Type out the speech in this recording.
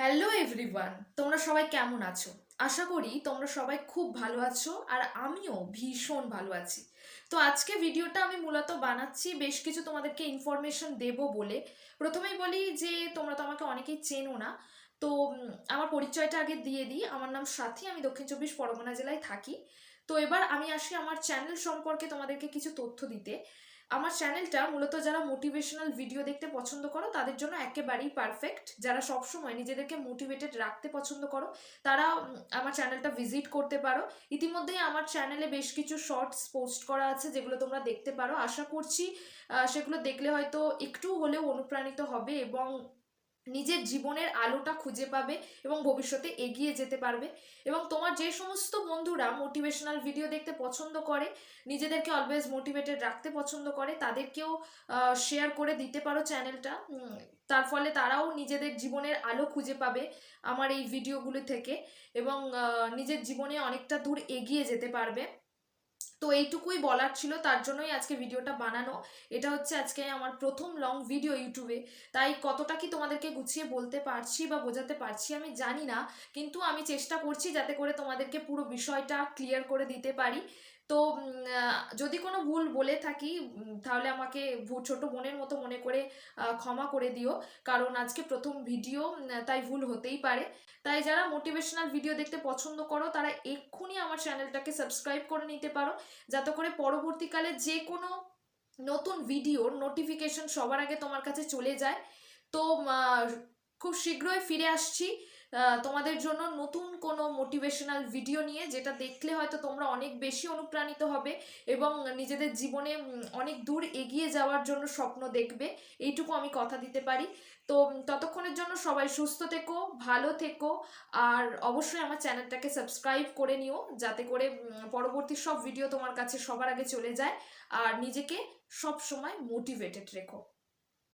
Hello everyone, তোমরা সবাই কেমন আছো? আশা করি তোমরা সবাই খুব ভালো আছো আর আমিও ভীষণ ভালো আছি। তো আজকে ভিডিওটা আমি মূলত বানাচ্ছি বেশ কিছু তোমাদেরকে ইনফরমেশন দেব বলে। প্রথমেই বলি যে তোমরা তো আমাকে অনেকেই চেনো না। তো আমার পরিচয়টা আগে দিয়ে দিই। আমার নাম সাথী, আমি দক্ষিণ চব্বিশ পরগনা জেলায় থাকি। তো এবার আমি আসি আমার চ্যানেল সম্পর্কে তোমাদেরকে কিছু তথ্য দিতে। আমার চ্যানেলটা মূলত যারা মোটিভেশনাল ভিডিও দেখতে পছন্দ করো তাদের জন্য একেবারেই পারফেক্ট। যারা সবসময় নিজেদেরকে মোটিভেটেড রাখতে পছন্দ করো তারা আমার চ্যানেলটা ভিজিট করতে পারো। ইতিমধ্যেই আমার চ্যানেলে বেশ কিছু শর্টস পোস্ট করা আছে যেগুলো তোমরা দেখতে পারো। আশা করছি সেগুলো দেখলে হয়তো একটু হলেও অনুপ্রাণিত হবে এবং নিজের জীবনের আলোটা খুঁজে পাবে এবং ভবিষ্যতে এগিয়ে যেতে পারবে। এবং তোমার যে সমস্ত বন্ধুরা মোটিভেশনাল ভিডিও দেখতে পছন্দ করে, নিজেদেরকে অলওয়েজ মোটিভেটেড রাখতে পছন্দ করে, তাদেরকেও শেয়ার করে দিতে পারো চ্যানেলটা। তার ফলে তারাও নিজেদের জীবনের আলো খুঁজে পাবে আমার এই ভিডিওগুলো থেকে এবং নিজের জীবনে অনেকটা দূর এগিয়ে যেতে পারবে। তো এইটুকুই বলার ছিল, তার জন্যই আজকে ভিডিওটা বানানো। এটা হচ্ছে আজকে আমার প্রথম লং ভিডিও ইউটিউবে, তাই কতটা কি তোমাদেরকে গুছিয়ে বলতে পারছি বা বোঝাতে পারছি আমি জানি না, কিন্তু আমি চেষ্টা করছি যাতে করে তোমাদেরকে পুরো বিষয়টা ক্লিয়ার করে দিতে পারি। তো যদি কোনো ভুল বলে থাকি তাহলে আমাকে ছোট বোনের মতো মনে করে ক্ষমা করে দিও, কারণ আজকে প্রথম ভিডিও, তাই ভুল হতেই পারে। তাই যারা মোটিভেশনাল ভিডিও দেখতে পছন্দ করো তারা এক্ষুনি আমার চ্যানেলটাকে সাবস্ক্রাইব করে নিতে পারো, যাতে করে পরবর্তীকালে যে কোনো নতুন ভিডিওর নোটিফিকেশন সবার আগে তোমার কাছে চলে যায়। তো খুব শীঘ্রই ফিরে আসছি তোমাদের জন্য নতুন কোনো মোটিভেশনাল ভিডিও নিয়ে, যেটা দেখলে হয়তো তোমরা অনেক বেশি অনুপ্রাণিত হবে এবং নিজেদের জীবনে অনেক দূর এগিয়ে যাওয়ার জন্য স্বপ্ন দেখবে। এইটুকু আমি কথা দিতে পারি। তো ততক্ষণের জন্য সবাই সুস্থ থেকো, ভালো থেকো, আর অবশ্যই আমার চ্যানেলটাকে সাবস্ক্রাইব করে নিও, যাতে করে পরবর্তী সব ভিডিও তোমার কাছে সবার আগে চলে যায়। আর নিজেকে সব সময় মোটিভেটেড রেখো।